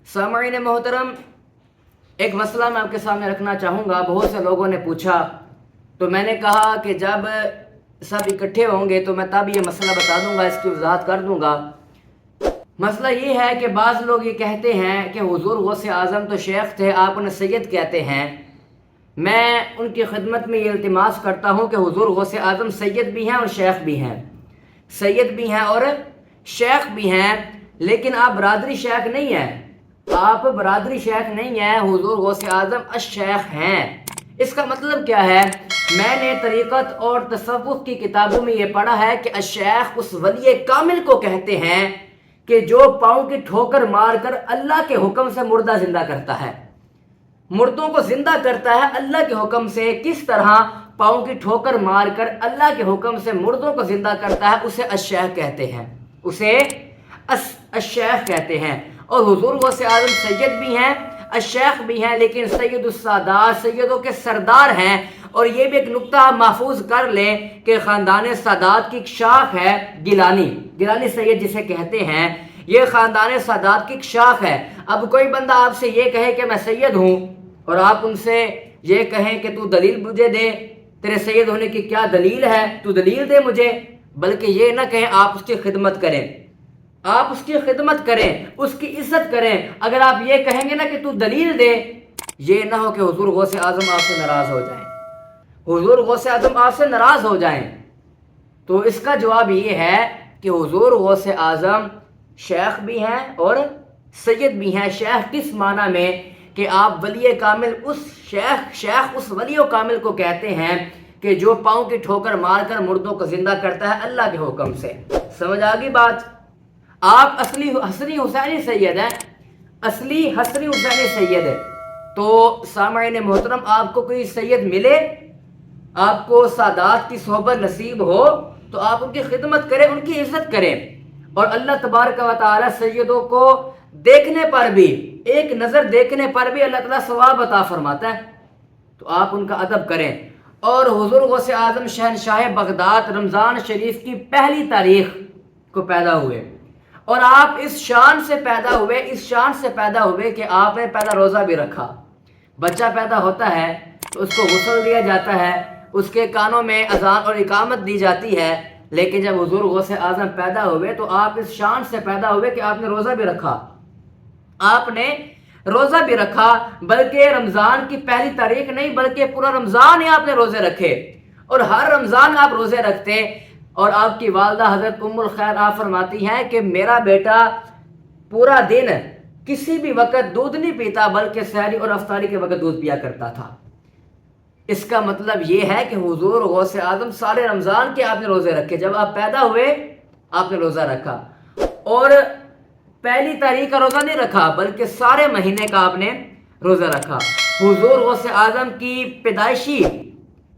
सामईन मोहतरम, एक मसला मैं आपके सामने रखना चाहूँगा। बहुत से लोगों ने पूछा तो मैंने कहा कि जब सब इकट्ठे होंगे तो मैं तब ये मसला बता दूँगा, इसकी वजाहत कर दूँगा। मसला ये है कि बाज़ लोग ये कहते हैं कि हुज़ूर गौसे आज़म तो शेख थे, आप उन्हें सैयद कहते हैं। मैं उनकी खिदमत में ये इल्तिमास करता हूँ कि हुज़ूर गौसे आज़म सैयद भी हैं और शेख भी हैं, सैयद भी हैं और शेख भी हैं, लेकिन आप बरादरी शेख नहीं हैं। आप बरादरी शेख नहीं हैं, हुज़ूर गौसे आज़म अश-शेख हैं। इसका मतलब क्या है? मैंने तरीक़त और तसव्वुफ़ की किताबों में ये पढ़ा है कि अश-शेख उस वली कामिल को कहते हैं कि जो पाँव की ठोकर मारकर अल्लाह के हुक्म से मुर्दा जिंदा करता है, मुर्दों को जिंदा करता है अल्लाह के हुक्म से। किस तरह? पाँव की ठोकर मारकर अल्लाह के हुक्म से मुर्दों को जिंदा करता है, उसे अश-शेख कहते हैं, उसे अश-शेख कहते हैं। और हुज़ूर गौसे आज़म सैयद भी हैं, अश-शेख भी हैं, लेकिन सैयदुस्सादात, सैयदों के सरदार हैं। और ये भी एक नुक्ता महफूज कर लें कि ख़ानदान सादात की एक शाख है गिलानी सैयद जिसे कहते हैं, ये ख़ानदान सादात की एक शाख है। अब कोई बंदा आपसे ये कहे कि मैं सैयद हूँ और आप उनसे ये कहें कि तू दलील मुझे दे, तेरे सैयद होने की क्या दलील है, तू दलील दे मुझे, बल्कि ये ना कहें आप उसकी खिदमत करें, आप उसकी खिदमत करें, उसकी इज्जत करें। अगर आप ये कहेंगे ना कि तू दलील दे, ये ना हो कि हुज़ूर गौसे आज़म आपसे नाराज़ हो जाएं, हुज़ूर गौसे आज़म आपसे नाराज़ हो जाएं। तो इसका जवाब ये है कि हुज़ूर गौसे आज़म शेख भी हैं और सैयद भी हैं। शेख किस माना में कि आप वली कामिल उस शेख उस वली कामिल को कहते हैं कि जो पाँव की ठोकर मारकर मुर्दों को जिंदा करता है अल्लाह के हुक्म से। समझ आ गई बात? आप असली हसनी हुसैनी सैयद हैं, असली हसनी हुसैनी सैयद है। तो सामईन मोहतरम, आपको कोई सैयद मिले, आपको सादात की सोहबत नसीब हो तो आप उनकी खिदमत करें, उनकी इज्जत करें। और अल्लाह तबारक व तआला सैयदों को देखने पर भी, एक नज़र देखने पर भी अल्लाह ताला सवाब अता फरमाता है, तो आप उनका अदब करें। और हुज़ूर गौसे आज़म शहनशाह बगदाद रमज़ान शरीफ की पहली तारीख को पैदा हुए और आप इस शान से पैदा हुए कि आपने पहला रोज़ा भी रखा। बच्चा पैदा होता है तो उसको गुस्ल दिया जाता है, उसके कानों में अजान और इकामत दी जाती है, लेकिन जब हुज़ूर गौसे आज़म पैदा हुए तो आप इस शान से पैदा हुए कि आपने रोज़ा भी रखा, आपने रोज़ा भी रखा, बल्कि रमज़ान की पहली तारीख नहीं बल्कि पूरा रमज़ान ही आपने रोज़े रखे। और हर रमज़ान आप रोज़े रखते। और आपकी वालदा हज़रत उम्मुल खैर आप फरमाती हैं कि मेरा बेटा पूरा दिन किसी भी वक़्त दूध नहीं पीता, बल्कि सहरी और अफ्तारी के वक़्त दूध पिया करता था। इसका मतलब ये है कि हुज़ूर गौसे आज़म सारे रमज़ान के आपने रोज़े रखे। जब आप पैदा हुए आपने रोज़ा रखा और पहली तारीख का रोज़ा नहीं रखा बल्कि सारे महीने का आपने रोज़ा रखा। हुज़ूर गौसे आज़म की पैदाइशी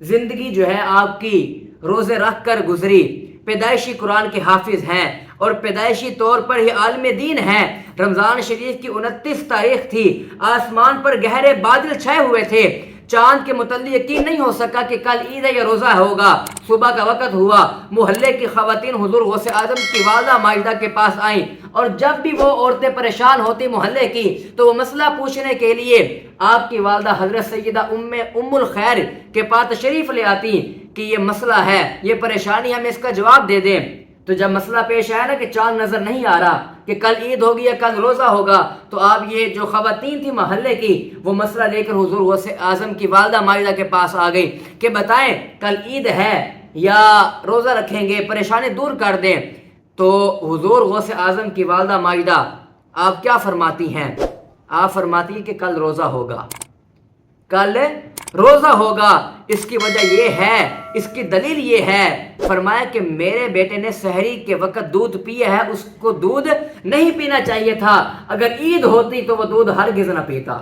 ज़िंदगी जो है आपकी रोज़े रख कर गुजरी। पैदाइशी कुरान के हाफिज़ हैं और पैदाइशी तौर पर ही आलिम दीन हैं। रमज़ान शरीफ की 29 तारीख थी, आसमान पर गहरे बादल छाए हुए थे, चांद के मुतल्लिक़ यकीन नहीं हो सका कि कल ईद है या रोज़ा होगा। सुबह का वक़्त हुआ, मोहल्ले की ख़वातीन हुज़ूर गौसे आज़म की वालदा माजिदा के पास आईं और जब भी वो औरतें परेशान होती मोहल्ले की तो वो मसला पूछने के लिए आपकी वालदा हज़रत सैयदा उम्मुल खैर के पास तशरीफ़ ले आती कि ये मसला है, ये परेशानी, हमें इसका जवाब दे दें। तो जब मसला पेश आया ना कि चांद नज़र नहीं आ रहा कि कल ईद होगी या कल रोज़ा होगा, तो आप ये जो ख़वातीन थी महल्ले की वो मसला लेकर हुज़ूर गौसे आज़म की वालदा माजिदा के पास आ गई कि बताएं कल ईद है या रोज़ा रखेंगे, परेशानी दूर कर दें। तो हुज़ूर गौसे आज़म की वालदा माजिदा आप क्या फरमाती हैं? आप फरमाती हैं कि कल रोज़ा होगा, कल रोज़ा होगा। इसकी वजह ये है, इसकी दलील ये है, फरमाया कि मेरे बेटे ने सहरी के वक़्त दूध पिया है, उसको दूध नहीं पीना चाहिए था, अगर ईद होती तो वो दूध हरगिज़ ना पीता।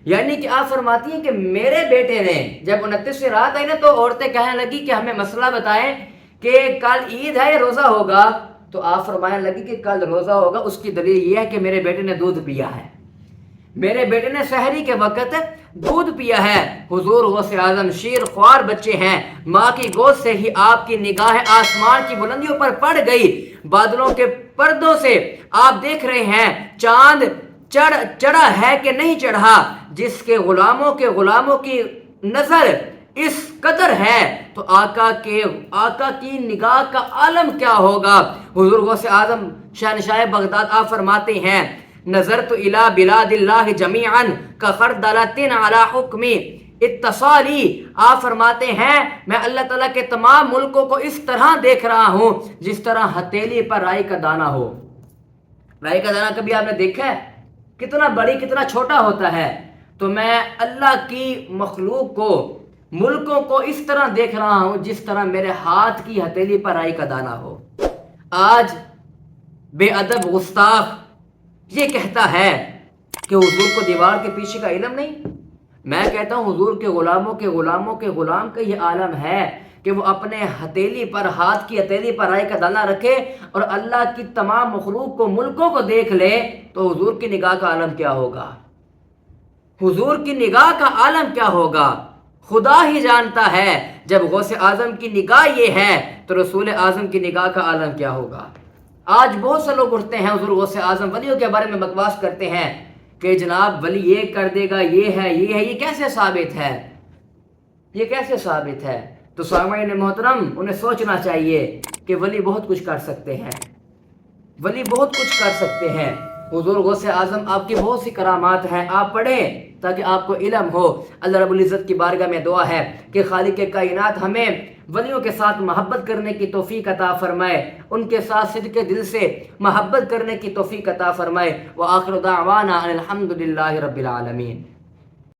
यानी कि आप फरमाती हैं कि मेरे बेटे ने जब 29वीं रात आई ना तो औरतें कहने लगी कि हमें मसला बताएं कि कल ईद है या रोज़ा होगा। तो आप फरमाने लगी कि कल रोज़ा होगा। उसकी दलील ये है कि मेरे बेटे ने दूध पिया है, मेरे बेटे ने सहरी के वक़्त दूध पिया है। हुज़ूर गौसे आज़म शीर ख्वार बच्चे हैं, माँ की गोद से ही आपकी निगाह आसमान की बुलंदियों पर पड़ गई। बादलों के पर्दों से आप देख रहे हैं चांद چڑھا ہے کہ نہیں چڑھا، جس کے غلاموں کی نظر اس قدر ہے تو آقا کی نگاہ کا عالم کیا ہوگا۔ حضور غوث اعظم شہنشاہ بغداد آپ فرماتے ہیں نظرت الی بلاد اللہ جمیعا کخردلۃ علی حکم اتصالی، آپ فرماتے ہیں میں اللہ تعالیٰ کے تمام ملکوں کو اس طرح دیکھ رہا ہوں جس طرح ہتھیلی پر رائی کا دانہ ہو۔ رائی کا دانہ کبھی آپ نے دیکھا ہے؟ کتنا بڑی کتنا چھوٹا ہوتا ہے۔ تو میں اللہ کی مخلوق کو ملکوں کو اس طرح دیکھ رہا ہوں جس طرح میرے ہاتھ کی ہتھیلی پر رائی کا دانہ ہو۔ آج بے ادب گستاخ یہ کہتا ہے کہ حضور کو دیوار کے پیچھے کا علم نہیں۔ میں کہتا ہوں حضور کے غلاموں کے غلام کا یہ عالم ہے کہ وہ اپنے ہتھیلی پر ہاتھ کی ہتھیلی پر رائی کا دانہ رکھے اور اللہ کی تمام مخلوق کو ملکوں کو دیکھ لے تو حضور کی نگاہ کا عالم کیا ہوگا؟ حضور کی نگاہ کا عالم کیا ہوگا؟ خدا ہی جانتا ہے۔ جب غوث اعظم کی نگاہ یہ ہے تو رسول اعظم کی نگاہ کا عالم کیا ہوگا؟ آج بہت سے لوگ اٹھتے ہیں حضور غوث اعظم ولیوں کے بارے میں بکواس کرتے ہیں کہ جناب ولی یہ کر دے گا، یہ ہے یہ کیسے ثابت ہے؟ یہ کیسے ثابت ہے؟ تو سامعین محترم انہیں سوچنا چاہیے کہ ولی بہت کچھ کر سکتے ہیں، ولی بہت کچھ کر سکتے ہیں۔ حضور غوث اعظم آپ کی بہت سی کرامات ہیں، آپ پڑھیں تاکہ آپ کو علم ہو۔ اللہ رب العزت کی بارگاہ میں دعا ہے کہ خالق کائنات ہمیں ولیوں کے ساتھ محبت کرنے کی توفیق عطا فرمائے، ان کے ساتھ صدق دل سے محبت کرنے کی توفیق عطا فرمائے۔ وآخر دعوانا ان الحمد للہ رب العالمین۔